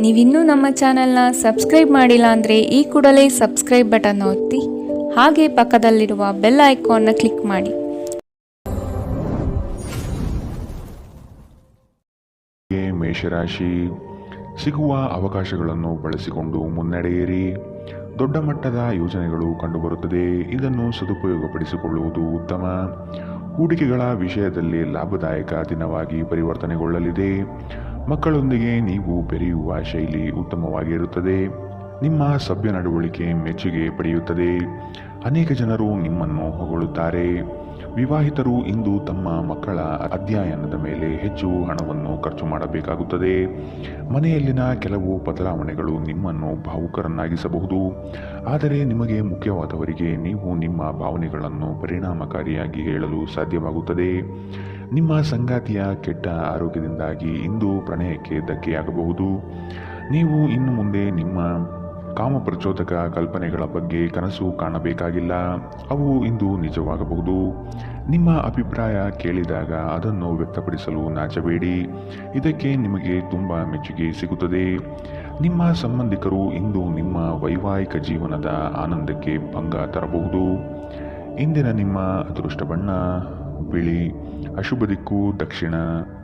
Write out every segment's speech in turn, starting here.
ನೀವಿನ್ನೂ ನಮ್ಮ ಚಾನೆಲ್ನ ಸಬ್ಸ್ಕ್ರೈಬ್ ಮಾಡಿಲ್ಲ ಅಂದರೆ ಈ ಕೂಡಲೇ ಸಬ್ಸ್ಕ್ರೈಬ್ ಬಟನ್ ಒತ್ತಿ ಹಾಗೆ ಪಕ್ಕದಲ್ಲಿರುವ ಬೆಲ್ ಐಕಾನ್ನ ಕ್ಲಿಕ್ ಮಾಡಿ. ಮೇಷರಾಶಿ, ಸಿಗುವ ಅವಕಾಶಗಳನ್ನು ಬಳಸಿಕೊಂಡು ಮುನ್ನಡೆಯಿರಿ. ದೊಡ್ಡ ಮಟ್ಟದ ಯೋಜನೆಗಳು ಕಂಡುಬರುತ್ತದೆ. ಇದನ್ನು ಸದುಪಯೋಗಪಡಿಸಿಕೊಳ್ಳುವುದು ಉತ್ತಮ. ಹೂಡಿಕೆಗಳ ವಿಷಯದಲ್ಲಿ ಲಾಭದಾಯಕ ದಿನವಾಗಿ ಪರಿವರ್ತನೆಗೊಳ್ಳಲಿದೆ. ಮಕ್ಕಳೊಂದಿಗೆ ನೀವು ಬೆರೆಯುವ ಶೈಲಿ ಉತ್ತಮವಾಗಿರುತ್ತದೆ. ನಿಮ್ಮ ಸಭ್ಯ ನಡವಳಿಕೆ ಮೆಚ್ಚುಗೆ ಪಡೆಯುತ್ತದೆ. ಅನೇಕ ಜನರು ನಿಮ್ಮನ್ನು ಹೊಗಳುತ್ತಾರೆ. ವಿವಾಹಿತರು ಇಂದು ತಮ್ಮ ಮಕ್ಕಳ ಅಧ್ಯಯನದ ಮೇಲೆ ಹೆಚ್ಚು ಹಣವನ್ನು ಖರ್ಚು ಮಾಡಬೇಕಾಗುತ್ತದೆ. ಮನೆಯಲ್ಲಿನ ಕೆಲವು ಬದಲಾವಣೆಗಳು ನಿಮ್ಮನ್ನು ಭಾವುಕರನ್ನಾಗಿಸಬಹುದು. ಆದರೆ ನಿಮಗೆ ಮುಖ್ಯವಾದವರಿಗೆ ನೀವು ನಿಮ್ಮ ಭಾವನೆಗಳನ್ನು ಪರಿಣಾಮಕಾರಿಯಾಗಿ ಹೇಳಲು ಸಾಧ್ಯವಾಗುತ್ತದೆ. ನಿಮ್ಮ ಸಂಗಾತಿಯ ಕೆಟ್ಟ ಆರೋಗ್ಯದಿಂದಾಗಿ ಇಂದು ಪ್ರಣಯಕ್ಕೆ ಧಕ್ಕೆಯಾಗಬಹುದು. ನೀವು ಇನ್ನು ಮುಂದೆ ನಿಮ್ಮ ಕಾಮಪ್ರಚೋದಕ ಕಲ್ಪನೆಗಳ ಬಗ್ಗೆ ಕನಸು ಕಾಣಬೇಕಾಗಿಲ್ಲ. ಅವು ಇಂದು ನಿಜವಾಗಬಹುದು. ನಿಮ್ಮ ಅಭಿಪ್ರಾಯ ಕೇಳಿದಾಗ ಅದನ್ನು ವ್ಯಕ್ತಪಡಿಸಲು ನಾಚಬೇಡಿ. ಇದಕ್ಕೆ ನಿಮಗೆ ತುಂಬ ಮೆಚ್ಚುಗೆ ಸಿಗುತ್ತದೆ. ನಿಮ್ಮ ಸಂಬಂಧಿಕರು ಇಂದು ನಿಮ್ಮ ವೈವಾಹಿಕ ಜೀವನದ ಆನಂದಕ್ಕೆ ಭಂಗ ತರಬಹುದು. ಇಂದಿನ ನಿಮ್ಮ ಅದೃಷ್ಟ ಬಣ್ಣ ಬಿಳಿ, ಅಶುಭ ದಿಕ್ಕು ದಕ್ಷಿಣ.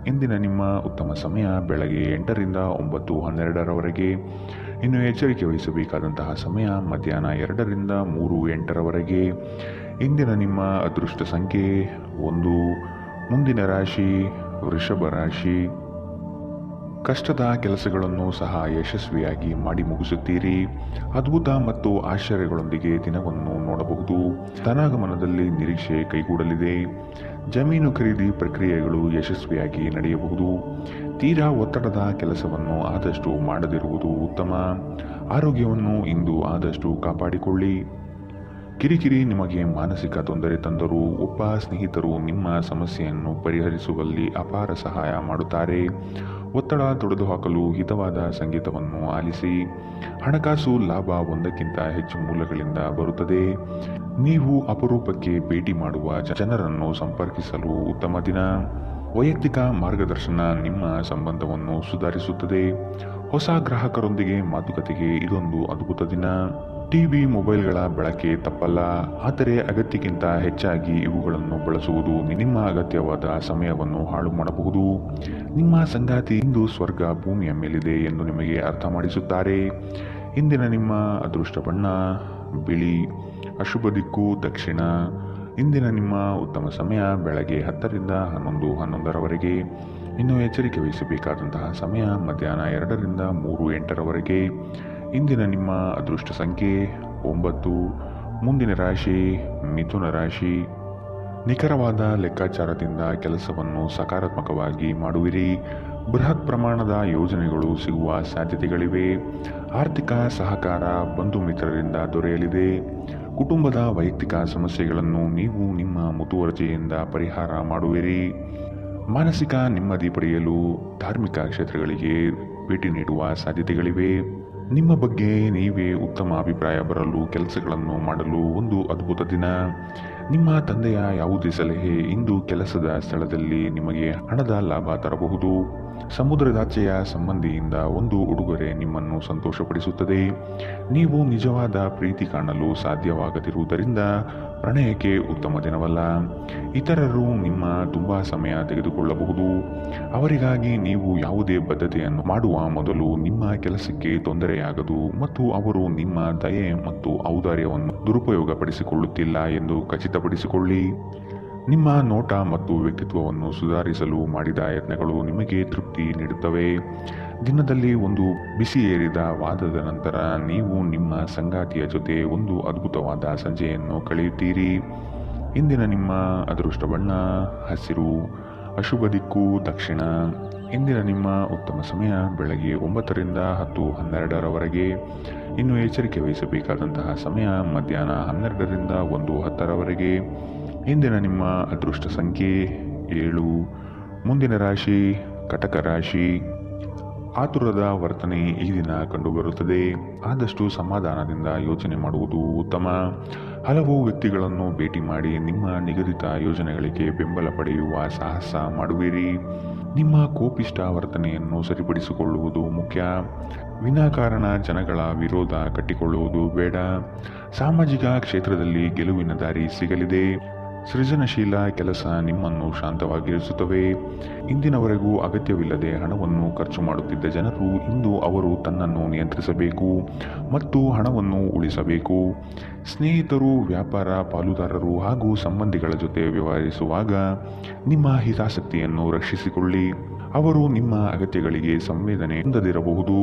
ಇಂದಿನ ನಿಮ್ಮ ಉತ್ತಮ ಸಮಯ ಬೆಳಗ್ಗೆ 8ರಿಂದ 9:12ರವರೆಗೆ. ಇನ್ನು ಎಚ್ಚರಿಕೆ ವಹಿಸಬೇಕಾದಂತಹ ಸಮಯ ಮಧ್ಯಾಹ್ನ 2ರಿಂದ 3:08ರವರೆಗೆ. ಇಂದಿನ ನಿಮ್ಮ ಅದೃಷ್ಟ ಸಂಖ್ಯೆ 1. ಮುಂದಿನ ರಾಶಿ ವೃಷಭ ರಾಶಿ. ಕಷ್ಟದ ಕೆಲಸಗಳನ್ನು ಸಹ ಯಶಸ್ವಿಯಾಗಿ ಮಾಡಿ ಮುಗಿಸುತ್ತೀರಿ. ಅದ್ಭುತ ಮತ್ತು ಆಶ್ಚರ್ಯಗಳೊಂದಿಗೆ ದಿನವನ್ನು ನೋಡಬಹುದು. ಧನಾಗಮನದಲ್ಲಿ ನಿರೀಕ್ಷೆ ಕೈಗೂಡಲಿದೆ. ಜಮೀನು ಖರೀದಿ ಪ್ರಕ್ರಿಯೆಗಳು ಯಶಸ್ವಿಯಾಗಿ ನಡೆಯಬಹುದು. ತೀರಾ ಒತ್ತಡದ ಕೆಲಸವನ್ನು ಆದಷ್ಟು ಮಾಡದಿರುವುದು ಉತ್ತಮ. ಆರೋಗ್ಯವನ್ನು ಇಂದು ಆದಷ್ಟು ಕಾಪಾಡಿಕೊಳ್ಳಿ. ಕಿರಿಕಿರಿ ನಿಮಗೆ ಮಾನಸಿಕ ತೊಂದರೆ ತಂದರೂ ಒಬ್ಬ ಸ್ನೇಹಿತರು ನಿಮ್ಮ ಸಮಸ್ಯೆಯನ್ನು ಪರಿಹರಿಸುವಲ್ಲಿ ಅಪಾರ ಸಹಾಯ ಮಾಡುತ್ತಾರೆ. ಒತ್ತಡ ತೊಡೆದುಹಾಕಲು ಹಿತವಾದ ಸಂಗೀತವನ್ನು ಆಲಿಸಿ. ಹಣಕಾಸು ಲಾಭ ಒಂದಕ್ಕಿಂತ ಹೆಚ್ಚು ಮೂಲಗಳಿಂದ ಬರುತ್ತದೆ. ನೀವು ಅಪರೂಪಕ್ಕೆ ಭೇಟಿ ಮಾಡುವ ಜನರನ್ನು ಸಂಪರ್ಕಿಸಲು ಉತ್ತಮ ದಿನ. ವೈಯಕ್ತಿಕ ಮಾರ್ಗದರ್ಶನ ನಿಮ್ಮ ಸಂಬಂಧವನ್ನು ಸುಧಾರಿಸುತ್ತದೆ. ಹೊಸ ಗ್ರಾಹಕರೊಂದಿಗೆ ಮಾತುಕತೆಗೆ ಇದೊಂದು ಅದ್ಭುತ ದಿನ. ಟಿವಿ ಮೊಬೈಲ್ಗಳ ಬಳಕೆ ತಪ್ಪಲ್ಲ, ಆದರೆ ಅಗತ್ಯಕ್ಕಿಂತ ಹೆಚ್ಚಾಗಿ ಇವುಗಳನ್ನು ಬಳಸುವುದು ನಿಮ್ಮ ಅಗತ್ಯವಾದ ಸಮಯವನ್ನು ಹಾಳು ಮಾಡಬಹುದು. ನಿಮ್ಮ ಸಂಗಾತಿ ಇಂದು ಸ್ವರ್ಗ ಭೂಮಿಯ ಮೇಲಿದೆ ಎಂದು ನಿಮಗೆ ಅರ್ಥ ಮಾಡಿಸುತ್ತಾರೆ. ಇಂದಿನ ನಿಮ್ಮ ಅದೃಷ್ಟ ಬಣ್ಣ ಬಿಳಿ, ಅಶುಭ ದಿಕ್ಕು ದಕ್ಷಿಣ. ಇಂದಿನ ನಿಮ್ಮ ಉತ್ತಮ ಸಮಯ ಬೆಳಗ್ಗೆ 10ರಿಂದ 11:11ರವರೆಗೆ. ಇನ್ನು ಎಚ್ಚರಿಕೆ ವಹಿಸಬೇಕಾದಂತಹ ಸಮಯ ಮಧ್ಯಾಹ್ನ 2ರಿಂದ 3:08ರವರೆಗೆ. ಇಂದಿನ ನಿಮ್ಮ ಅದೃಷ್ಟ ಸಂಖ್ಯೆ 9. ಮುಂದಿನ ರಾಶಿ ಮಿಥುನ ರಾಶಿ. ನಿಖರವಾದ ಲೆಕ್ಕಾಚಾರದಿಂದ ಕೆಲಸವನ್ನು ಸಕಾರಾತ್ಮಕವಾಗಿ ಮಾಡುವಿರಿ. ಬೃಹತ್ ಪ್ರಮಾಣದ ಯೋಜನೆಗಳು ಸಿಗುವ ಸಾಧ್ಯತೆಗಳಿವೆ. ಆರ್ಥಿಕ ಸಹಕಾರ ಬಂಧು ಮಿತ್ರರಿಂದ ದೊರೆಯಲಿದೆ. ಕುಟುಂಬದ ವೈಯಕ್ತಿಕ ಸಮಸ್ಯೆಗಳನ್ನು ನೀವು ನಿಮ್ಮ ಮುತುವರ್ಜಿಯಿಂದ ಪರಿಹಾರ ಮಾಡುವಿರಿ. ಮಾನಸಿಕ ನೆಮ್ಮದಿ ಪಡೆಯಲು ಧಾರ್ಮಿಕ ಕ್ಷೇತ್ರಗಳಿಗೆ ಭೇಟಿ ನೀಡುವ ಸಾಧ್ಯತೆಗಳಿವೆ. ನಿಮ್ಮ ಬಗ್ಗೆ ನೀವೇ ಉತ್ತಮ ಅಭಿಪ್ರಾಯ ಬರಲು ಕೆಲಸಗಳನ್ನು ಮಾಡಲು ಒಂದು ಅದ್ಭುತ ದಿನ. ನಿಮ್ಮ ತಂದೆಯ ಯಾವುದೇ ಸಲಹೆ ಇಂದು ಕೆಲಸದ ಸ್ಥಳದಲ್ಲಿ ನಿಮಗೆ ಹಣದ ಲಾಭ ತರಬಹುದು. ಸಮುದ್ರದಾಚೆಯ ಸಂಬಂಧಿಯಿಂದ ಒಂದು ಉಡುಗೊರೆ ನಿಮ್ಮನ್ನು ಸಂತೋಷಪಡಿಸುತ್ತದೆ. ನೀವು ನಿಜವಾದ ಪ್ರೀತಿ ಕಾಣಲು ಸಾಧ್ಯವಾಗದಿರುವುದರಿಂದ ಪ್ರಣಯಕ್ಕೆ ಉತ್ತಮ ದಿನವಲ್ಲ. ಇತರರು ನಿಮ್ಮ ತುಂಬ ಸಮಯ ತೆಗೆದುಕೊಳ್ಳಬಹುದು. ಅವರಿಗಾಗಿ ನೀವು ಯಾವುದೇ ಬದ್ಧತೆಯನ್ನು ಮಾಡುವ ಮೊದಲು ನಿಮ್ಮ ಕೆಲಸಕ್ಕೆ ತೊಂದರೆಯಾಗದು ಮತ್ತು ಅವರು ನಿಮ್ಮ ದಯೆ ಮತ್ತು ಔದಾರ್ಯವನ್ನು ದುರುಪಯೋಗಪಡಿಸಿಕೊಳ್ಳುತ್ತಿಲ್ಲ ಎಂದು ಖಚಿತಪಡಿಸಿಕೊಳ್ಳಿ. ನಿಮ್ಮ ನೋಟ ಮತ್ತು ವ್ಯಕ್ತಿತ್ವವನ್ನು ಸುಧಾರಿಸಲು ಮಾಡಿದ ಯತ್ನಗಳು ನಿಮಗೆ ತೃಪ್ತಿ ನೀಡುತ್ತವೆ. ದಿನದಲ್ಲಿ ಒಂದು ಬಿಸಿಯೇರಿದ ವಾದದ ನಂತರ ನೀವು ನಿಮ್ಮ ಸಂಗಾತಿಯ ಜೊತೆ ಒಂದು ಅದ್ಭುತವಾದ ಸಂಜೆಯನ್ನು ಕಳೆಯುತ್ತೀರಿ. ಇಂದಿನ ನಿಮ್ಮ ಅದೃಷ್ಟ ಬಣ್ಣ ಹಸಿರು, ಅಶುಭ ದಿಕ್ಕು ದಕ್ಷಿಣ. ಇಂದಿನ ನಿಮ್ಮ ಉತ್ತಮ ಸಮಯ ಬೆಳಗ್ಗೆ 9ರಿಂದ 10:12ರವರೆಗೆ. ಇನ್ನು ಎಚ್ಚರಿಕೆ ವಹಿಸಬೇಕಾದಂತಹ ಸಮಯ ಮಧ್ಯಾಹ್ನ 12ರಿಂದ 1:10ರವರೆಗೆ. ಇಂದಿನ ನಿಮ್ಮ ಅದೃಷ್ಟ ಸಂಖ್ಯೆ 7. ಮುಂದಿನ ರಾಶಿ ಕಟಕ ರಾಶಿ. ಆತುರದ ವರ್ತನೆ ಈ ದಿನ ಕಂಡುಬರುತ್ತದೆ. ಆದಷ್ಟು ಸಮಾಧಾನದಿಂದ ಯೋಚನೆ ಮಾಡುವುದು ಉತ್ತಮ. ಹಲವು ವ್ಯಕ್ತಿಗಳನ್ನು ಭೇಟಿ ಮಾಡಿ ನಿಮ್ಮ ನಿಗದಿತ ಯೋಜನೆಗಳಿಗೆ ಬೆಂಬಲ ಪಡೆಯುವ ಸಾಹಸ ಮಾಡುವಿರಿ. ನಿಮ್ಮ ಕೋಪಿಷ್ಟ ವರ್ತನೆಯನ್ನು ಸರಿಪಡಿಸಿಕೊಳ್ಳುವುದು ಮುಖ್ಯ. ವಿನಾಕಾರಣ ಜನಗಳ ವಿರೋಧ ಕಟ್ಟಿಕೊಳ್ಳುವುದು ಬೇಡ. ಸಾಮಾಜಿಕ ಕ್ಷೇತ್ರದಲ್ಲಿ ಗೆಲುವಿನ ದಾರಿ ಸಿಗಲಿದೆ. ಸೃಜನಶೀಲ ಕೆಲಸ ನಿಮ್ಮನ್ನು ಶಾಂತವಾಗಿರಿಸುತ್ತವೆ. ಇಂದಿನವರೆಗೂ ಅಗತ್ಯವಿಲ್ಲದೆ ಹಣವನ್ನು ಖರ್ಚು ಮಾಡುತ್ತಿದ್ದ ಜನರು ಇಂದು ಅವರು ತನ್ನನ್ನು ನಿಯಂತ್ರಿಸಬೇಕು ಮತ್ತು ಹಣವನ್ನು ಉಳಿಸಬೇಕು. ಸ್ನೇಹಿತರು, ವ್ಯಾಪಾರ ಪಾಲುದಾರರು ಹಾಗೂ ಸಂಬಂಧಿಗಳ ಜೊತೆ ವ್ಯವಹರಿಸುವಾಗ ನಿಮ್ಮ ಹಿತಾಸಕ್ತಿಯನ್ನು ರಕ್ಷಿಸಿಕೊಳ್ಳಿ. ಅವರು ನಿಮ್ಮ ಅಗತ್ಯಗಳಿಗೆ ಸಂವೇದನೆ ಹೊಂದದಿರಬಹುದು.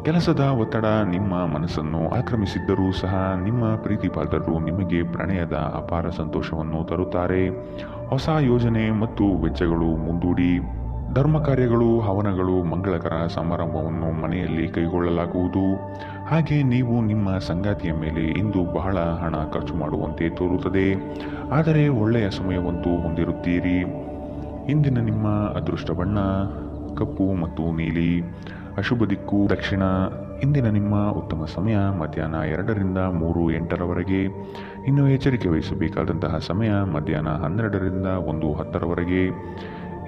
ಕೆಲಸದ ಒತ್ತಡ ನಿಮ್ಮ ಮನಸ್ಸನ್ನು ಆಕ್ರಮಿಸಿದ್ದರೂ ಸಹ ನಿಮ್ಮ ಪ್ರೀತಿಪಾತ್ರರು ನಿಮಗೆ ಪ್ರಣಯದ ಅಪಾರ ಸಂತೋಷವನ್ನು ತರುತ್ತಾರೆ. ಹೊಸ ಯೋಜನೆ ಮತ್ತು ವೆಚ್ಚಗಳು ಮುಂದೂಡಿ. ಧರ್ಮ ಕಾರ್ಯಗಳು, ಹವನಗಳು, ಮಂಗಳಕರ ಸಮಾರಂಭವನ್ನು ಮನೆಯಲ್ಲಿ ಕೈಗೊಳ್ಳಲಾಗುವುದು. ಹಾಗೆ ನೀವು ನಿಮ್ಮ ಸಂಗಾತಿಯ ಮೇಲೆ ಇಂದು ಬಹಳ ಹಣ ಖರ್ಚು ಮಾಡುವಂತೆ ತೋರುತ್ತದೆ. ಆದರೆ ಒಳ್ಳೆಯ ಸಮಯವಂತೂ ಹೊಂದಿರುತ್ತೀರಿ. ಇಂದಿನ ನಿಮ್ಮ ಅದೃಷ್ಟ ಬಣ್ಣ ಕಪ್ಪು ಮತ್ತು ನೀಲಿ. ಅಶುಭ ದಿಕ್ಕು ದಕ್ಷಿಣ. ಇಂದಿನ ನಿಮ್ಮ ಉತ್ತಮ ಸಮಯ ಮಧ್ಯಾಹ್ನ 2ರಿಂದ 3:08ರವರೆಗೆ. ಇನ್ನು ಎಚ್ಚರಿಕೆ ವಹಿಸಬೇಕಾದಂತಹ ಸಮಯ ಮಧ್ಯಾಹ್ನ 12ರಿಂದ 1:10ರವರೆಗೆ.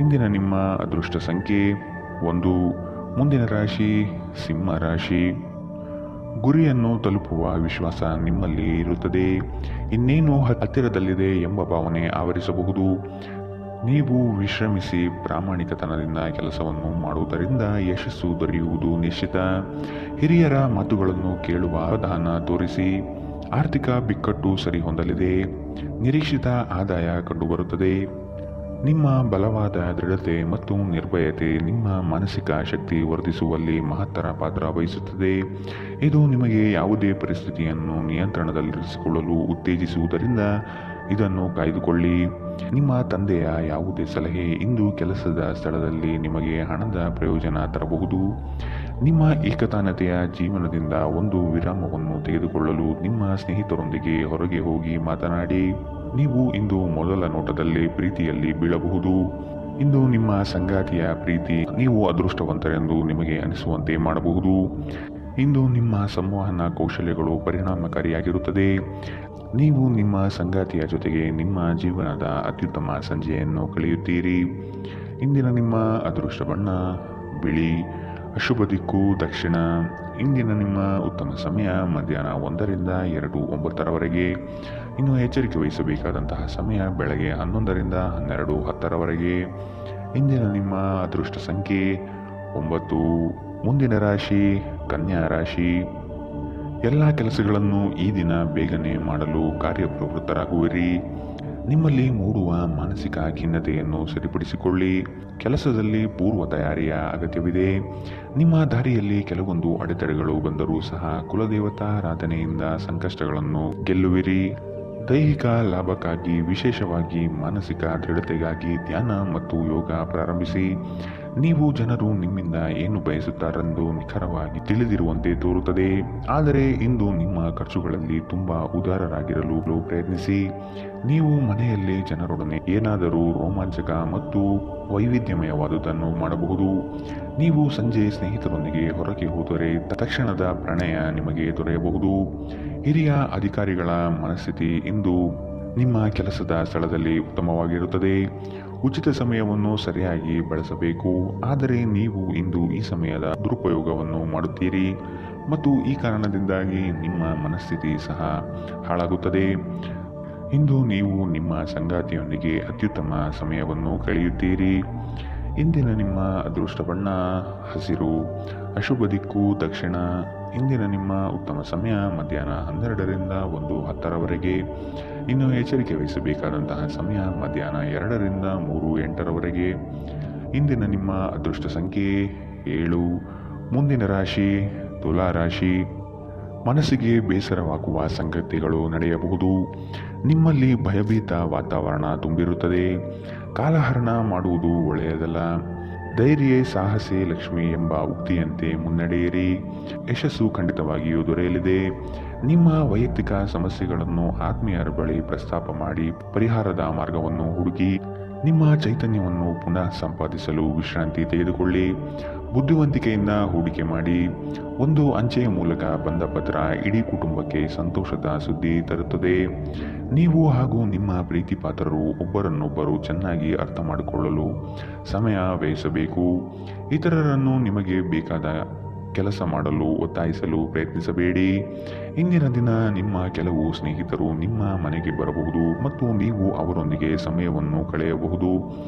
ಇಂದಿನ ನಿಮ್ಮ ಅದೃಷ್ಟ ಸಂಖ್ಯೆ 1. ಮುಂದಿನ ರಾಶಿ ಸಿಂಹ ರಾಶಿ. ಗುರಿಯನ್ನು ತಲುಪುವ ವಿಶ್ವಾಸ ನಿಮ್ಮಲ್ಲಿ ಇರುತ್ತದೆ. ಇನ್ನೇನು ಹತ್ತಿರದಲ್ಲಿದೆ ಎಂಬ ಭಾವನೆ ಆವರಿಸಬಹುದು. ನೀವು ವಿಶ್ರಮಿಸಿ ಪ್ರಾಮಾಣಿಕತನದಿಂದ ಕೆಲಸವನ್ನು ಮಾಡುವುದರಿಂದ ಯಶಸ್ಸು ದೊರೆಯುವುದು ನಿಶ್ಚಿತ. ಹಿರಿಯರ ಮಾತುಗಳನ್ನು ಕೇಳುವ ಅವಧಾನ ತೋರಿಸಿ. ಆರ್ಥಿಕ ಬಿಕ್ಕಟ್ಟು ಸರಿಹೊಂದಲಿದೆ. ನಿರೀಕ್ಷಿತ ಆದಾಯ ಕಂಡುಬರುತ್ತದೆ. ನಿಮ್ಮ ಬಲವಾದ ದೃಢತೆ ಮತ್ತು ನಿರ್ಭಯತೆ ನಿಮ್ಮ ಮಾನಸಿಕ ಶಕ್ತಿ ವರ್ಧಿಸುವಲ್ಲಿ ಮಹತ್ತರ ಪಾತ್ರ ವಹಿಸುತ್ತದೆ. ಇದು ನಿಮಗೆ ಯಾವುದೇ ಪರಿಸ್ಥಿತಿಯನ್ನು ನಿಯಂತ್ರಣದಲ್ಲಿರಿಸಿಕೊಳ್ಳಲು ಉತ್ತೇಜಿಸುವುದರಿಂದ ಇದನ್ನು ಕಾಯ್ದುಕೊಳ್ಳಿ. ನಿಮ್ಮ ತಂದೆಯ ಯಾವುದೇ ಸಲಹೆ ಇಂದು ಕೆಲಸದ ಸ್ಥಳದಲ್ಲಿ ನಿಮಗೆ ಹಣದ ಪ್ರಯೋಜನ ತರಬಹುದು. ನಿಮ್ಮ ಏಕತಾನತೆಯ ಜೀವನದಿಂದ ಒಂದು ವಿರಾಮವನ್ನು ತೆಗೆದುಕೊಳ್ಳಲು ನಿಮ್ಮ ಸ್ನೇಹಿತರೊಂದಿಗೆ ಹೊರಗೆ ಹೋಗಿ ಮಾತನಾಡಿ. ನೀವು ಇಂದು ಮೊದಲ ನೋಟದಲ್ಲಿ ಪ್ರೀತಿಯಲ್ಲಿ ಬೀಳಬಹುದು. ಇಂದು ನಿಮ್ಮ ಸಂಗಾತಿಯ ಪ್ರೀತಿ ನೀವು ಅದೃಷ್ಟವಂತರೆಂದು ನಿಮಗೆ ಅನಿಸುವಂತೆ ಮಾಡಬಹುದು. ಇಂದು ನಿಮ್ಮ ಸಂವಹನ ಕೌಶಲ್ಯಗಳು ಪರಿಣಾಮಕಾರಿಯಾಗಿರುತ್ತದೆ. ನೀವು ನಿಮ್ಮ ಸಂಗಾತಿಯ ಜೊತೆಗೆ ನಿಮ್ಮ ಜೀವನದ ಅತ್ಯುತ್ತಮ ಸಂಜೆಯನ್ನು ಕಳೆಯುತ್ತೀರಿ. ಇಂದಿನ ನಿಮ್ಮ ಅದೃಷ್ಟ ಬಣ್ಣ ಬಿಳಿ. ಅಶುಭ ದಿಕ್ಕು ದಕ್ಷಿಣ. ಇಂದಿನ ನಿಮ್ಮ ಉತ್ತಮ ಸಮಯ ಮಧ್ಯಾಹ್ನ 1ರಿಂದ 2:09ರವರೆಗೆ. ಇನ್ನು ಎಚ್ಚರಿಕೆ ವಹಿಸಬೇಕಾದಂತಹ ಸಮಯ ಬೆಳಗ್ಗೆ 11ರಿಂದ 12:10ರವರೆಗೆ. ಇಂದಿನ ನಿಮ್ಮ ಅದೃಷ್ಟ ಸಂಖ್ಯೆ 9. ಮುಂದಿನ ರಾಶಿ ಕನ್ಯಾ ರಾಶಿ. ಎಲ್ಲ ಕೆಲಸಗಳನ್ನು ಈ ದಿನ ಬೇಗನೆ ಮಾಡಲು ಕಾರ್ಯಪ್ರವೃತ್ತರಾಗುವಿರಿ. ನಿಮ್ಮಲ್ಲಿ ಮೂಡುವ ಮಾನಸಿಕ ಖಿನ್ನತೆಯನ್ನು ಸರಿಪಡಿಸಿಕೊಳ್ಳಿ. ಕೆಲಸದಲ್ಲಿ ಪೂರ್ವ ತಯಾರಿಯ ಅಗತ್ಯವಿದೆ. ನಿಮ್ಮ ದಾರಿಯಲ್ಲಿ ಕೆಲವೊಂದು ಅಡೆತಡೆಗಳು ಬಂದರೂ ಸಹ ಕುಲದೇವತಾರಾಧನೆಯಿಂದ ಸಂಕಷ್ಟಗಳನ್ನು ಗೆಲ್ಲುವಿರಿ. ದೈಹಿಕ ಲಾಭಕ್ಕಾಗಿ ವಿಶೇಷವಾಗಿ ಮಾನಸಿಕ ದೃಢತೆಗಾಗಿ ಧ್ಯಾನ ಮತ್ತು ಯೋಗ ಪ್ರಾರಂಭಿಸಿ. ನೀವು ಜನರು ನಿಮ್ಮಿಂದ ಏನು ಬಯಸುತ್ತಾರೆಂದು ನಿಖರವಾಗಿ ತಿಳಿದಿರುವಂತೆ ತೋರುತ್ತದೆ. ಆದರೆ ಇಂದು ನಿಮ್ಮ ಖರ್ಚುಗಳಲ್ಲಿ ತುಂಬ ಉದಾರರಾಗಿರಲು ಪ್ರಯತ್ನಿಸಿ. ನೀವು ಮನೆಯಲ್ಲಿ ಜನರೊಡನೆ ಏನಾದರೂ ರೋಮಾಂಚಕ ಮತ್ತು ವೈವಿಧ್ಯಮಯವಾದುದನ್ನು ಮಾಡಬಹುದು. ನೀವು ಸಂಜೆ ಸ್ನೇಹಿತರೊಂದಿಗೆ ಹೊರಗೆ ಹೋದರೆ ತಕ್ಷಣದ ಪ್ರಣಯ ನಿಮಗೆ ದೊರೆಯಬಹುದು. ಹಿರಿಯ ಅಧಿಕಾರಿಗಳ ಮನಸ್ಥಿತಿ ಇಂದು ನಿಮ್ಮ ಕೆಲಸದ ಸ್ಥಳದಲ್ಲಿ ಉತ್ತಮವಾಗಿರುತ್ತದೆ. ಉಚಿತ ಸಮಯವನ್ನು ಸರಿಯಾಗಿ ಬಳಸಬೇಕು. ಆದರೆ ನೀವು ಇಂದು ಈ ಸಮಯದ ದುರುಪಯೋಗವನ್ನು ಮಾಡುತ್ತೀರಿ ಮತ್ತು ಈ ಕಾರಣದಿಂದಾಗಿ ನಿಮ್ಮ ಮನಸ್ಥಿತಿ ಸಹ ಹಾಳಾಗುತ್ತದೆ. ಇಂದು ನೀವು ನಿಮ್ಮ ಸಂಗಾತಿಯೊಂದಿಗೆ ಅತ್ಯುತ್ತಮ ಸಮಯವನ್ನು ಕಳೆಯುತ್ತೀರಿ. ಇಂದಿನ ನಿಮ್ಮ ಅದೃಷ್ಟ ಬಣ್ಣ ಹಸಿರು. ಅಶುಭ ದಿಕ್ಕು ದಕ್ಷಿಣ. ಇಂದಿನ ನಿಮ್ಮ ಉತ್ತಮ ಸಮಯ ಮಧ್ಯಾಹ್ನ 12ರಿಂದ 1:10ರವರೆಗೆ. ಇನ್ನು ಎಚ್ಚರಿಕೆ ವಹಿಸಬೇಕಾದಂತಹ ಸಮಯ ಮಧ್ಯಾಹ್ನ 2ರಿಂದ 3:08ರವರೆಗೆ. ಇಂದಿನ ನಿಮ್ಮ ಅದೃಷ್ಟ ಸಂಖ್ಯೆ 7. ಮುಂದಿನ ರಾಶಿ ತುಲಾ ರಾಶಿ. ಮನಸ್ಸಿಗೆ ಬೇಸರವಾಗುವ ಸಂಗತಿಗಳು ನಡೆಯಬಹುದು. ನಿಮ್ಮಲ್ಲಿ ಭಯಭೀತ ವಾತಾವರಣ ತುಂಬಿರುತ್ತದೆ. ಕಾಲಹರಣ ಮಾಡುವುದು ಒಳ್ಳೆಯದಲ್ಲ. ಧೈರ್ಯ ಸಾಹಸೆ ಲಕ್ಷ್ಮಿ ಎಂಬ ಉಕ್ತಿಯಂತೆ ಮುನ್ನಡೆಯಿರಿ. ಯಶಸ್ಸು ಖಂಡಿತವಾಗಿಯೂ ದೊರೆಯಲಿದೆ. ನಿಮ್ಮ ವೈಯಕ್ತಿಕ ಸಮಸ್ಯೆಗಳನ್ನು ಆತ್ಮೀಯರ ಬಳಿ ಪ್ರಸ್ತಾಪ ಮಾಡಿ ಪರಿಹಾರದ ಮಾರ್ಗವನ್ನು ಹುಡುಕಿ. ನಿಮ್ಮ ಚೈತನ್ಯವನ್ನು ಪುನಃ ಸಂಪಾದಿಸಲು ವಿಶ್ರಾಂತಿ ತೆಗೆದುಕೊಳ್ಳಿ. ಬುದ್ಧಿವಂತಿಕೆಯಿಂದ ಹೂಡಿಕೆ ಮಾಡಿ. ಒಂದು ಅಂಚೆಯ ಮೂಲಕ ಬಂದ ಪತ್ರ ಇಡೀ ಕುಟುಂಬಕ್ಕೆ ಸಂತೋಷದ ಸುದ್ದಿ ತರುತ್ತದೆ. ನೀವು ಹಾಗೂ ನಿಮ್ಮ ಪ್ರೀತಿಪಾತ್ರರು ಒಬ್ಬರನ್ನೊಬ್ಬರು ಚೆನ್ನಾಗಿ ಅರ್ಥ ಮಾಡಿಕೊಳ್ಳಲು ಸಮಯ ವ್ಯಯಿಸಬೇಕು. ಇತರರನ್ನು ನಿಮಗೆ ಬೇಕಾದ ಕೆಲಸ ಮಾಡಲು ಒತ್ತಾಯಿಸಲು ಪ್ರಯತ್ನಿಸಬೇಡಿ. ಇಂದಿನ ದಿನ ನಿಮ್ಮ ಕೆಲವು ಸ್ನೇಹಿತರು ನಿಮ್ಮ ಮನೆಗೆ ಬರಬಹುದು ಮತ್ತು ನೀವು ಅವರೊಂದಿಗೆ ಸಮಯವನ್ನು ಕಳೆಯಬಹುದು.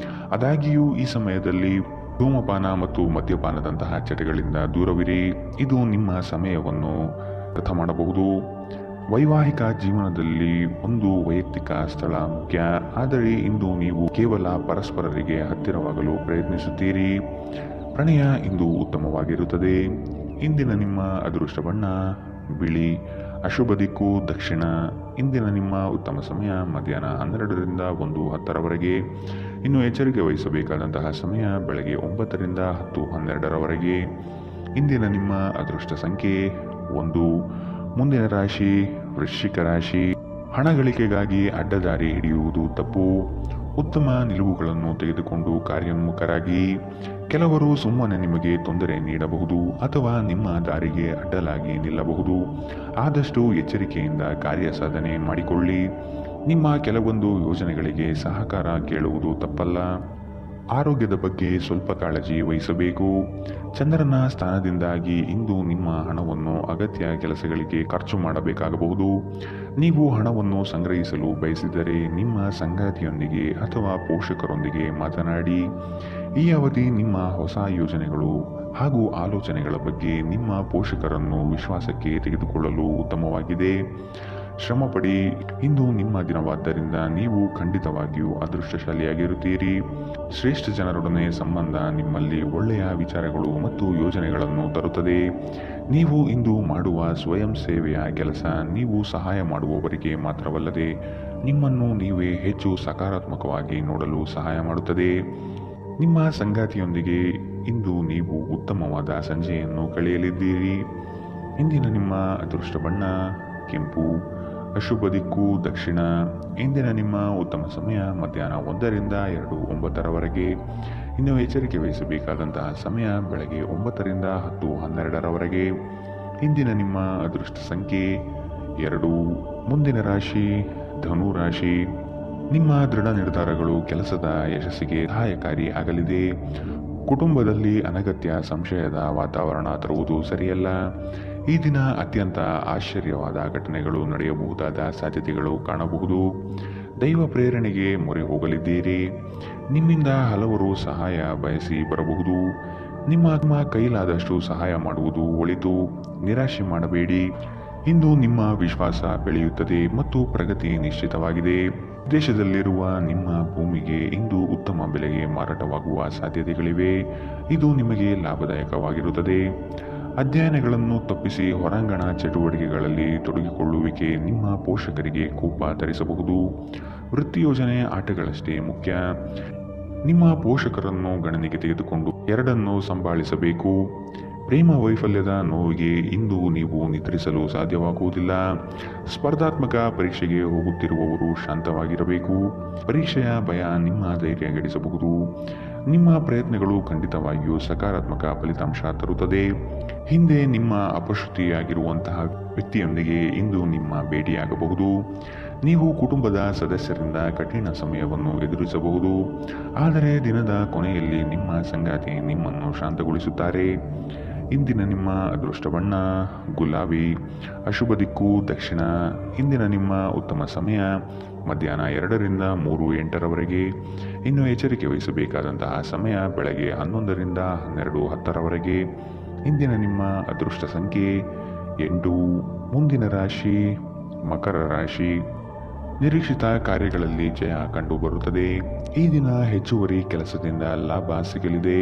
ಆದಾಗ್ಯೂ ಈ ಸಮಯದಲ್ಲಿ ಧೂಮಪಾನ ಮತ್ತು ಮದ್ಯಪಾನದಂತಹ ಚಟಗಳಿಂದ ದೂರವಿರಿ. ಇದು ನಿಮ್ಮ ಸಮಯವನ್ನು ವ್ಯರ್ಥ ಮಾಡಬಹುದು. ವೈವಾಹಿಕ ಜೀವನದಲ್ಲಿ ಒಂದು ವೈಯಕ್ತಿಕ ಸ್ಥಳ ಮುಖ್ಯ, ಆದರೆ ಇಂದು ನೀವು ಕೇವಲ ಪರಸ್ಪರರಿಗೆ ಹತ್ತಿರವಾಗಲು ಪ್ರಯತ್ನಿಸುತ್ತೀರಿ. ಪ್ರಣಯ ಇಂದು ಉತ್ತಮವಾಗಿರುತ್ತದೆ. ಇಂದಿನ ನಿಮ್ಮ ಅದೃಷ್ಟ ಬಣ್ಣ ಬಿಳಿ. ಅಶುಭ ದಿಕ್ಕು ದಕ್ಷಿಣ. ಇಂದಿನ ನಿಮ್ಮ ಉತ್ತಮ ಸಮಯ ಮಧ್ಯಾಹ್ನ 12ರಿಂದ 1:10ರವರೆಗೆ. ಇನ್ನು ಎಚ್ಚರಿಕೆ ವಹಿಸಬೇಕಾದಂತಹ ಸಮಯ ಬೆಳಗ್ಗೆ 9ರಿಂದ 10:12ರವರೆಗೆ. ಇಂದಿನ ನಿಮ್ಮ ಅದೃಷ್ಟ ಸಂಖ್ಯೆ 1. ಮುಂದಿನ ರಾಶಿ ವೃಶ್ಚಿಕ ರಾಶಿ. ಹಣ ಗಳಿಕೆಗಾಗಿ ಅಡ್ಡದಾರಿ ಹಿಡಿಯುವುದು ತಪ್ಪು. ಉತ್ತಮ ನಿಲುವುಗಳನ್ನು ತೆಗೆದುಕೊಂಡು ಕಾರ್ಯೋನ್ಮುಖರಾಗಿ. ಕೆಲವರು ಸುಮ್ಮನೆ ನಿಮಗೆ ತೊಂದರೆ ನೀಡಬಹುದು ಅಥವಾ ನಿಮ್ಮ ದಾರಿಗೆ ಅಡ್ಡಲಾಗಿ ನಿಲ್ಲಬಹುದು. ಆದಷ್ಟು ಎಚ್ಚರಿಕೆಯಿಂದ ಕಾರ್ಯ ಸಾಧನೆ ಮಾಡಿಕೊಳ್ಳಿ. ನಿಮ್ಮ ಕೆಲವೊಂದು ಯೋಜನೆಗಳಿಗೆ ಸಹಕಾರ ಕೇಳುವುದು ತಪ್ಪಲ್ಲ. ಆರೋಗ್ಯದ ಬಗ್ಗೆ ಸ್ವಲ್ಪ ಕಾಳಜಿ ವಹಿಸಬೇಕು. ಚಂದ್ರನ ಸ್ಥಾನದಿಂದಾಗಿ ಇಂದು ನಿಮ್ಮ ಹಣವನ್ನು ಅಗತ್ಯ ಕೆಲಸಗಳಿಗೆ ಖರ್ಚು ಮಾಡಬೇಕಾಗಬಹುದು. ನೀವು ಹಣವನ್ನು ಸಂಗ್ರಹಿಸಲು ಬಯಸಿದರೆ ನಿಮ್ಮ ಸಂಗಾತಿಯೊಂದಿಗೆ ಅಥವಾ ಪೋಷಕರೊಂದಿಗೆ ಮಾತನಾಡಿ. ಈ ಅವಧಿ ನಿಮ್ಮ ಹೊಸ ಯೋಜನೆಗಳು ಹಾಗೂ ಆಲೋಚನೆಗಳ ಬಗ್ಗೆ ನಿಮ್ಮ ಪೋಷಕರನ್ನು ವಿಶ್ವಾಸಕ್ಕೆ ತೆಗೆದುಕೊಳ್ಳಲು ಉತ್ತಮವಾಗಿದೆ. ಶ್ರಮಪಡಿ. ಇಂದು ನಿಮ್ಮ ದಿನವಾದ್ದರಿಂದ ನೀವು ಖಂಡಿತವಾಗಿಯೂ ಅದೃಷ್ಟಶಾಲಿಯಾಗಿರುತ್ತೀರಿ. ಶ್ರೇಷ್ಠ ಜನರೊಡನೆ ಸಂಬಂಧ ನಿಮ್ಮಲ್ಲಿ ಒಳ್ಳೆಯ ವಿಚಾರಗಳು ಮತ್ತು ಯೋಜನೆಗಳನ್ನು ತರುತ್ತದೆ. ನೀವು ಇಂದು ಮಾಡುವ ಸ್ವಯಂ ಸೇವೆಯ ಕೆಲಸ ನೀವು ಸಹಾಯ ಮಾಡುವವರಿಗೆ ಮಾತ್ರವಲ್ಲದೆ ನಿಮ್ಮನ್ನು ನೀವೇ ಹೆಚ್ಚು ಸಕಾರಾತ್ಮಕವಾಗಿ ನೋಡಲು ಸಹಾಯ ಮಾಡುತ್ತದೆ. ನಿಮ್ಮ ಸಂಗಾತಿಯೊಂದಿಗೆ ಇಂದು ನೀವು ಉತ್ತಮವಾದ ಸಂಜೆಯನ್ನು ಕಳೆಯಲಿದ್ದೀರಿ. ಇಂದಿನ ನಿಮ್ಮ ಅದೃಷ್ಟ ಬಣ್ಣ ಕೆಂಪು. ಅಶುಭ ದಿಕ್ಕು ದಕ್ಷಿಣ. ಇಂದಿನ ನಿಮ್ಮ ಉತ್ತಮ ಸಮಯ ಮಧ್ಯಾಹ್ನ 1ರಿಂದ 2:09ರವರೆಗೆ. ಇನ್ನು ಎಚ್ಚರಿಕೆ ವಹಿಸಬೇಕಾದಂತಹ ಸಮಯ ಬೆಳಗ್ಗೆ 9ರಿಂದ 10:12ರವರೆಗೆ. ಇಂದಿನ ನಿಮ್ಮ ಅದೃಷ್ಟ ಸಂಖ್ಯೆ 2. ಮುಂದಿನ ರಾಶಿ ಧನು ರಾಶಿ. ನಿಮ್ಮ ದೃಢ ನಿರ್ಧಾರಗಳು ಕೆಲಸದ ಯಶಸ್ಸಿಗೆ ಸಹಾಯಕಾರಿ ಆಗಲಿದೆ. ಕುಟುಂಬದಲ್ಲಿ ಅನಗತ್ಯ ಸಂಶಯದ ವಾತಾವರಣ ತರುವುದು ಸರಿಯಲ್ಲ. ಈ ದಿನ ಅತ್ಯಂತ ಆಶ್ಚರ್ಯವಾದ ಘಟನೆಗಳು ನಡೆಯಬಹುದಾದ ಸಾಧ್ಯತೆಗಳು ಕಾಣಬಹುದು. ದೈವ ಪ್ರೇರಣೆಗೆ ಮೊರೆ ಹೋಗಲಿದ್ದೀರಿ. ನಿಮ್ಮಿಂದ ಹಲವರು ಸಹಾಯ ಬಯಸಿ ಬರಬಹುದು. ನಿಮ್ಮ ಕೈಲಾದಷ್ಟು ಸಹಾಯ ಮಾಡುವುದು ಒಳಿತು. ನಿರಾಶೆ ಮಾಡಬೇಡಿ. ಇಂದು ನಿಮ್ಮ ವಿಶ್ವಾಸ ಬೆಳೆಯುತ್ತದೆ ಮತ್ತು ಪ್ರಗತಿ ನಿಶ್ಚಿತವಾಗಿದೆ. ದೇಶದಲ್ಲಿರುವ ನಿಮ್ಮ ಭೂಮಿಗೆ ಇಂದು ಉತ್ತಮ ಬೆಲೆಗೆ ಮಾರಾಟವಾಗುವ ಸಾಧ್ಯತೆಗಳಿವೆ. ಇದು ನಿಮಗೆ ಲಾಭದಾಯಕವಾಗಿರುತ್ತದೆ. ಅಧ್ಯಯನಗಳನ್ನು ತಪ್ಪಿಸಿ ಹೊರಾಂಗಣ ಚಟುವಟಿಕೆಗಳಲ್ಲಿ ತೊಡಗಿಕೊಳ್ಳುವಿಕೆ ನಿಮ್ಮ ಪೋಷಕರಿಗೆ ಕೋಪ ತರಿಸಬಹುದು. ವೃತ್ತಿ ಯೋಜನೆ ಆಟಗಳಷ್ಟೇ ಮುಖ್ಯ. ನಿಮ್ಮ ಪೋಷಕರನ್ನು ಗಣನೆಗೆ ತೆಗೆದುಕೊಂಡು ಎರಡನ್ನೂ ಸಂಭಾಳಿಸಬೇಕು. ಪ್ರೇಮ ವೈಫಲ್ಯದ ನೋವಿಗೆ ಇಂದು ನೀವು ನಿದ್ರಿಸಲು ಸಾಧ್ಯವಾಗುವುದಿಲ್ಲ. ಸ್ಪರ್ಧಾತ್ಮಕ ಪರೀಕ್ಷೆಗೆ ಹೋಗುತ್ತಿರುವವರು ಶಾಂತವಾಗಿರಬೇಕು. ಪರೀಕ್ಷೆಯ ಭಯ ನಿಮ್ಮ ಧೈರ್ಯ ಗೆಡಿಸಬಹುದು. ನಿಮ್ಮ ಪ್ರಯತ್ನಗಳು ಖಂಡಿತವಾಗಿಯೂ ಸಕಾರಾತ್ಮಕ ಫಲಿತಾಂಶ ತರುತ್ತದೆ. ಹಿಂದೆ ನಿಮ್ಮ ಅಪಶ್ರುತಿಯಾಗಿರುವಂತಹ ವ್ಯಕ್ತಿಯೊಂದಿಗೆ ಇಂದು ನಿಮ್ಮ ಭೇಟಿಯಾಗಬಹುದು. ನೀವು ಕುಟುಂಬದ ಸದಸ್ಯರಿಂದ ಕಠಿಣ ಸಮಯವನ್ನು ಎದುರಿಸಬಹುದು. ಆದರೆ ದಿನದ ಕೊನೆಯಲ್ಲಿ ನಿಮ್ಮ ಸಂಗಾತಿ ನಿಮ್ಮನ್ನು ಶಾಂತಗೊಳಿಸುತ್ತಾರೆ. ಇಂದಿನ ನಿಮ್ಮ ಅದೃಷ್ಟ ಬಣ್ಣ ಗುಲಾಬಿ. ಅಶುಭ ದಿಕ್ಕು ದಕ್ಷಿಣ. ಇಂದಿನ ನಿಮ್ಮ ಉತ್ತಮ ಸಮಯ ಮಧ್ಯಾಹ್ನ 2ರಿಂದ 3:08ರವರೆಗೆ. ಇನ್ನು ಎಚ್ಚರಿಕೆ ವಹಿಸಬೇಕಾದಂತಹ ಸಮಯ ಬೆಳಗ್ಗೆ 11ರಿಂದ 12:10ರವರೆಗೆ. ಇಂದಿನ ನಿಮ್ಮ ಅದೃಷ್ಟ ಸಂಖ್ಯೆ 8. ಮುಂದಿನ ರಾಶಿ ಮಕರ ರಾಶಿ. ನಿರೀಕ್ಷಿತ ಕಾರ್ಯಗಳಲ್ಲಿ ಜಯ ಕಂಡುಬರುತ್ತದೆ. ಈ ದಿನ ಹೆಚ್ಚುವರಿ ಕೆಲಸದಿಂದ ಲಾಭ ಸಿಗಲಿದೆ.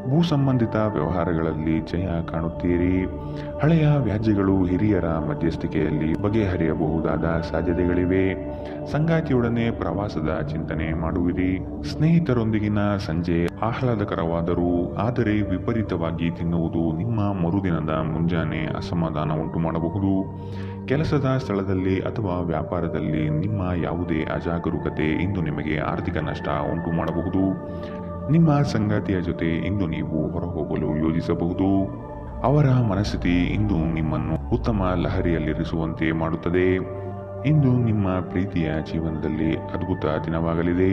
ಭೂ ಸಂಬಂಧಿತ ವ್ಯವಹಾರಗಳಲ್ಲಿ ಜಯ ಕಾಣುತ್ತೀರಿ. ಹಳೆಯ ವ್ಯಾಜ್ಯಗಳು ಹಿರಿಯರ ಮಧ್ಯಸ್ಥಿಕೆಯಲ್ಲಿ ಬಗೆಹರಿಯಬಹುದಾದ ಸಾಧ್ಯತೆಗಳಿವೆ. ಸಂಗಾತಿಯೊಡನೆ ಪ್ರವಾಸದ ಚಿಂತನೆ ಮಾಡುವಿರಿ. ಸ್ನೇಹಿತರೊಂದಿಗಿನ ಸಂಜೆ ಆಹ್ಲಾದಕರವಾದರೂ ಆದರೆ ವಿಪರೀತವಾಗಿ ತಿನ್ನುವುದು ನಿಮ್ಮ ಮರುದಿನದ ಮುಂಜಾನೆ ಅಸಮಾಧಾನ ಉಂಟು ಮಾಡಬಹುದು. ಕೆಲಸದ ಸ್ಥಳದಲ್ಲಿ ಅಥವಾ ವ್ಯಾಪಾರದಲ್ಲಿ ನಿಮ್ಮ ಯಾವುದೇ ಅಜಾಗರೂಕತೆ ಇಂದು ನಿಮಗೆ ಆರ್ಥಿಕ ನಷ್ಟ ಉಂಟು ಮಾಡಬಹುದು. ನಿಮ್ಮ ಸಂಗಾತಿಯ ಜೊತೆ ಇಂದು ನೀವು ಹೊರಹೋಗಲು ಯೋಜಿಸಬಹುದು. ಅವರ ಮನಸ್ಥಿತಿ ಇಂದು ನಿಮ್ಮನ್ನು ಉತ್ತಮ ಲಹರಿಯಲ್ಲಿರಿಸುವಂತೆ ಮಾಡುತ್ತದೆ. ಇಂದು ನಿಮ್ಮ ಪ್ರೀತಿಯ ಜೀವನದಲ್ಲಿ ಅದ್ಭುತ ದಿನವಾಗಲಿದೆ.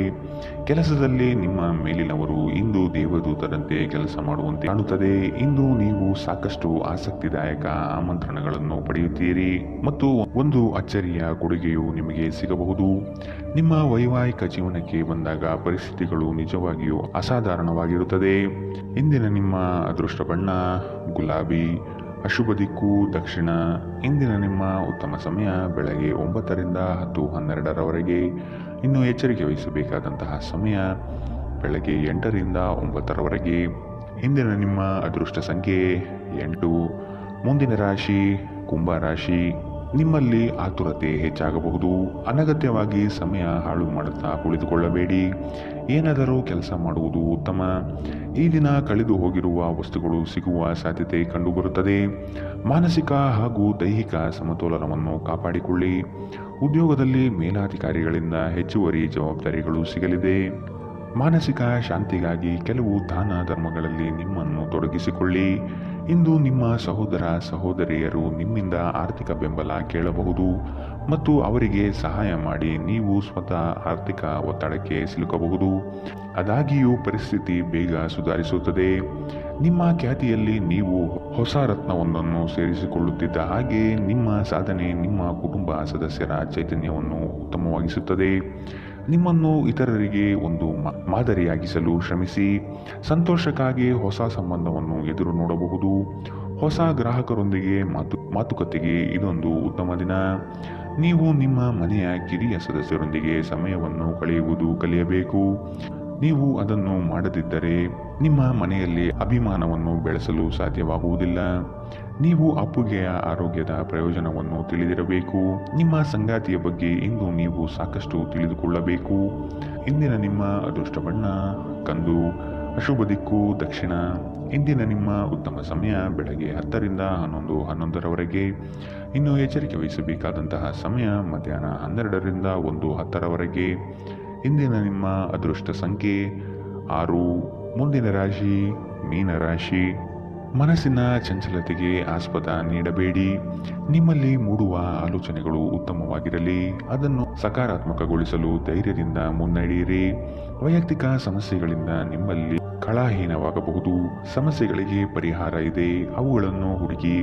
ಕೆಲಸದಲ್ಲಿ ನಿಮ್ಮ ಮೇಲಿನವರು ಇಂದು ದೇವದೂತರಂತೆ ಕೆಲಸ ಮಾಡುವಂತೆ ಕಾಣುತ್ತದೆ. ಇಂದು ನೀವು ಸಾಕಷ್ಟು ಆಸಕ್ತಿದಾಯಕ ಆಮಂತ್ರಣಗಳನ್ನು ಪಡೆಯುತ್ತೀರಿ ಮತ್ತು ಒಂದು ಅಚ್ಚರಿಯ ಕೊಡುಗೆಯು ನಿಮಗೆ ಸಿಗಬಹುದು. ನಿಮ್ಮ ವೈವಾಹಿಕ ಜೀವನಕ್ಕೆ ಬಂದಾಗ ಪರಿಸ್ಥಿತಿಗಳು ನಿಜವಾಗಿಯೂ ಅಸಾಧಾರಣವಾಗಿರುತ್ತದೆ. ಇಂದಿನ ನಿಮ್ಮ ಅದೃಷ್ಟ ಬಣ್ಣ ಗುಲಾಬಿ, ಅಶುಭ ದಿಕ್ಕು ದಕ್ಷಿಣ. ಇಂದಿನ ನಿಮ್ಮ ಉತ್ತಮ ಸಮಯ ಬೆಳಗ್ಗೆ 9ರಿಂದ 10:12ರವರೆಗೆ. ಇನ್ನು ಎಚ್ಚರಿಕೆ ವಹಿಸಬೇಕಾದಂತಹ ಸಮಯ ಬೆಳಗ್ಗೆ 8ರಿಂದ 9ರವರೆಗೆ. ಇಂದಿನ ನಿಮ್ಮ ಅದೃಷ್ಟ ಸಂಖ್ಯೆ 8. ಮುಂದಿನ ರಾಶಿ ಕುಂಭ ರಾಶಿ. ನಿಮ್ಮಲ್ಲಿ ಆತುರತೆ ಹೆಚ್ಚಾಗಬಹುದು. ಅನಗತ್ಯವಾಗಿ ಸಮಯ ಹಾಳು ಮಾಡುತ್ತಾ ಕುಳಿತುಕೊಳ್ಳಬೇಡಿ. ಏನಾದರೂ ಕೆಲಸ ಮಾಡುವುದು ಉತ್ತಮ. ಈ ದಿನ ಕಳೆದು ಹೋಗಿರುವ ವಸ್ತುಗಳು ಸಿಗುವ ಸಾಧ್ಯತೆ ಕಂಡುಬರುತ್ತದೆ. ಮಾನಸಿಕ ಹಾಗೂ ದೈಹಿಕ ಸಮತೋಲನವನ್ನು ಕಾಪಾಡಿಕೊಳ್ಳಿ. ಉದ್ಯೋಗದಲ್ಲಿ ಮೇಲಾಧಿಕಾರಿಗಳಿಂದ ಹೆಚ್ಚುವರಿ ಜವಾಬ್ದಾರಿಗಳು ಸಿಗಲಿದೆ. ಮಾನಸಿಕ ಶಾಂತಿಗಾಗಿ ಕೆಲವು ದಾನ ಧರ್ಮಗಳಲ್ಲಿ ನಿಮ್ಮನ್ನು ತೊಡಗಿಸಿಕೊಳ್ಳಿ. ಇಂದು ನಿಮ್ಮ ಸಹೋದರ ಸಹೋದರಿಯರು ನಿಮ್ಮಿಂದ ಆರ್ಥಿಕ ಬೆಂಬಲ ಕೇಳಬಹುದು ಮತ್ತು ಅವರಿಗೆ ಸಹಾಯ ಮಾಡಿ ನೀವು ಸ್ವತಃ ಆರ್ಥಿಕ ಒತ್ತಡಕ್ಕೆ ಸಿಲುಕಬಹುದು. ಆದಾಗ್ಯೂ ಪರಿಸ್ಥಿತಿ ಬೇಗ ಸುಧಾರಿಸುತ್ತದೆ. ನಿಮ್ಮ ಖ್ಯಾತಿಯಲ್ಲಿ ನೀವು ಹೊಸ ರತ್ನವೊಂದನ್ನು ಸೇರಿಸಿಕೊಳ್ಳುತ್ತಿದ್ದ ಹಾಗೆ ನಿಮ್ಮ ಸಾಧನೆ ನಿಮ್ಮ ಕುಟುಂಬ ಸದಸ್ಯರ ಚೈತನ್ಯವನ್ನು ಉತ್ತಮವಾಗಿಸುತ್ತದೆ. ನಿಮ್ಮನ್ನು ಇತರರಿಗೆ ಒಂದು ಮಾದರಿಯಾಗಿಸಲು ಶ್ರಮಿಸಿ. ಸಂತೋಷಕ್ಕಾಗಿ ಹೊಸ ಸಂಬಂಧವನ್ನು ಎದುರು ನೋಡಬಹುದು. ಹೊಸ ಗ್ರಾಹಕರೊಂದಿಗೆ ಮಾತುಕತೆಗೆ ಇದೊಂದು ಉತ್ತಮ ದಿನ. ನೀವು ನಿಮ್ಮ ಮನೆಯ ಕಿರಿಯ ಸದಸ್ಯರೊಂದಿಗೆ ಸಮಯವನ್ನು ಕಳೆಯುವುದು ಕಲಿಯಬೇಕು. ನೀವು ಅದನ್ನು ಮಾಡದಿದ್ದರೆ ನಿಮ್ಮ ಮನೆಯಲ್ಲಿ ಅಭಿಮಾನವನ್ನು ಬೆಳೆಸಲು ಸಾಧ್ಯವಾಗುವುದಿಲ್ಲ. ನೀವು ಅಪ್ಪುಗೆಯ ಆರೋಗ್ಯದ ಪ್ರಯೋಜನವನ್ನು ತಿಳಿದಿರಬೇಕು. ನಿಮ್ಮ ಸಂಗಾತಿಯ ಬಗ್ಗೆ ಇಂದು ನೀವು ಸಾಕಷ್ಟು ತಿಳಿದುಕೊಳ್ಳಬೇಕು. ಇಂದಿನ ನಿಮ್ಮ ಅದೃಷ್ಟ ಬಣ್ಣ ಕಂದು, ಅಶುಭ ದಿಕ್ಕು ದಕ್ಷಿಣ. ಇಂದಿನ ನಿಮ್ಮ ಉತ್ತಮ ಸಮಯ ಬೆಳಗ್ಗೆ 10ರಿಂದ 11:11ರವರೆಗೆ. ಇನ್ನು ಎಚ್ಚರಿಕೆ ವಹಿಸಬೇಕಾದಂತಹ ಸಮಯ ಮಧ್ಯಾಹ್ನ 12ರಿಂದ 1:10ರವರೆಗೆ. ಇಂದಿನ ನಿಮ್ಮ ಅದೃಷ್ಟ ಸಂಖ್ಯೆ 6. ಮುಂದಿನ ರಾಶಿ ಮೀನರಾಶಿ. ಮನಸ್ಸಿನ ಚಂಚಲತೆಗೆ ಆಸ್ಪದ ನೀಡಬೇಡಿ. ನಿಮ್ಮಲ್ಲಿ ಮೂಡುವ ಆಲೋಚನೆಗಳು ಉತ್ತಮವಾಗಿರಲಿ. ಅದನ್ನು ಸಕಾರಾತ್ಮಕಗೊಳಿಸಲು ಧೈರ್ಯದಿಂದ ಮುನ್ನಡೆಯಿರಿ. ವೈಯಕ್ತಿಕ ಸಮಸ್ಯೆಗಳಿಂದ ನಿಮ್ಮಲ್ಲಿ ಕಳಹೀನವಾಗಬಹುದು. ಸಮಸ್ಯೆಗಳಿಗೆ ಪರಿಹಾರ ಇದೆ, ಅವುಗಳನ್ನು ಹುಡುಕಿ.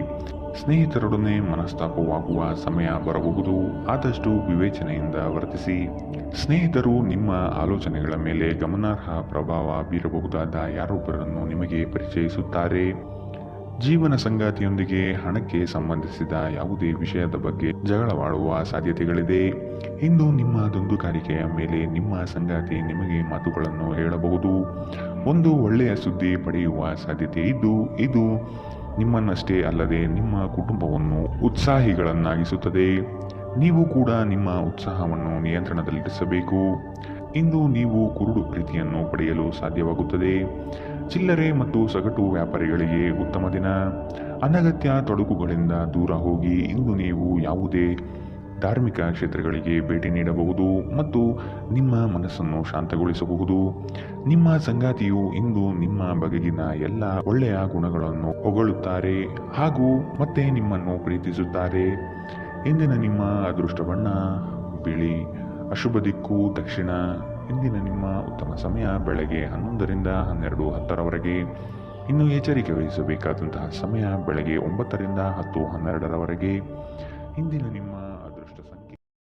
ಸ್ನೇಹಿತರೊಡನೆ ಮನಸ್ತಾಪವಾಗುವ ಸಮಯ ಬರಬಹುದು. ಆದಷ್ಟು ವಿವೇಚನೆಯಿಂದ ವರ್ತಿಸಿ. ಸ್ನೇಹಿತರು ನಿಮ್ಮ ಆಲೋಚನೆಗಳ ಮೇಲೆ ಗಮನಾರ್ಹ ಪ್ರಭಾವ ಬೀರಬಹುದಾದ ಯಾರೊಬ್ಬರನ್ನು ನಿಮಗೆ ಪರಿಚಯಿಸುತ್ತಾರೆ. ಜೀವನ ಸಂಗಾತಿಯೊಂದಿಗೆ ಹಣಕ್ಕೆ ಸಂಬಂಧಿಸಿದ ಯಾವುದೇ ವಿಷಯದ ಬಗ್ಗೆ ಜಗಳವಾಡುವ ಸಾಧ್ಯತೆಗಳಿದೆ. ಇಂದು ನಿಮ್ಮ ದುಂದುಗಾರಿಕೆಯ ಮೇಲೆ ನಿಮ್ಮ ಸಂಗಾತಿ ನಿಮಗೆ ಮಾತುಗಳನ್ನು ಹೇಳಬಹುದು. ಒಂದು ಒಳ್ಳೆಯ ಸುದ್ದಿ ಪಡೆಯುವ ಸಾಧ್ಯತೆ ಇದ್ದು ಇದು ನಿಮ್ಮನ್ನಷ್ಟೇ ಅಲ್ಲದೆ ನಿಮ್ಮ ಕುಟುಂಬವನ್ನು ಉತ್ಸಾಹಿಗಳನ್ನಾಗಿಸುತ್ತದೆ. ನೀವು ಕೂಡ ನಿಮ್ಮ ಉತ್ಸಾಹವನ್ನು ನಿಯಂತ್ರಣದಲ್ಲಿರಿಸಬೇಕು. ಇಂದು ನೀವು ಕುರುಡು ಪ್ರೀತಿಯನ್ನು ಪಡೆಯಲು ಸಾಧ್ಯವಾಗುತ್ತದೆ. ಚಿಲ್ಲರೆ ಮತ್ತು ಸಗಟು ವ್ಯಾಪಾರಿಗಳಿಗೆ ಉತ್ತಮ ದಿನ. ಅನಗತ್ಯ ತೊಡಕುಗಳಿಂದ ದೂರ ಹೋಗಿ. ಇಂದು ನೀವು ಯಾವುದೇ ಧಾರ್ಮಿಕ ಕ್ಷೇತ್ರಗಳಿಗೆ ಭೇಟಿ ನೀಡಬಹುದು ಮತ್ತು ನಿಮ್ಮ ಮನಸ್ಸನ್ನು ಶಾಂತಗೊಳಿಸಬಹುದು. ನಿಮ್ಮ ಸಂಗಾತಿಯು ಇಂದು ನಿಮ್ಮ ಬಗೆಗಿನ ಎಲ್ಲ ಒಳ್ಳೆಯ ಗುಣಗಳನ್ನು ಹೊಗಳುತ್ತಾರೆ ಹಾಗೂ ಮತ್ತೆ ನಿಮ್ಮನ್ನು ಪ್ರೀತಿಸುತ್ತಾರೆ. ಇಂದಿನ ನಿಮ್ಮ ಅದೃಷ್ಟ ಬಣ್ಣ ಬಿಳಿ, ಅಶುಭ ದಿಕ್ಕು ದಕ್ಷಿಣ. ಇಂದಿನ ನಿಮ್ಮ ಉತ್ತಮ ಸಮಯ ಬೆಳಗ್ಗೆ 11ರಿಂದ 12:10ರವರೆಗೆ. ಇನ್ನು ಎಚ್ಚರಿಕೆ ವಹಿಸಬೇಕಾದಂತಹ ಸಮಯ ಬೆಳಗ್ಗೆ 9ರಿಂದ 10:12ರವರೆಗೆ. ಇಂದಿನ ನಿಮ್ಮ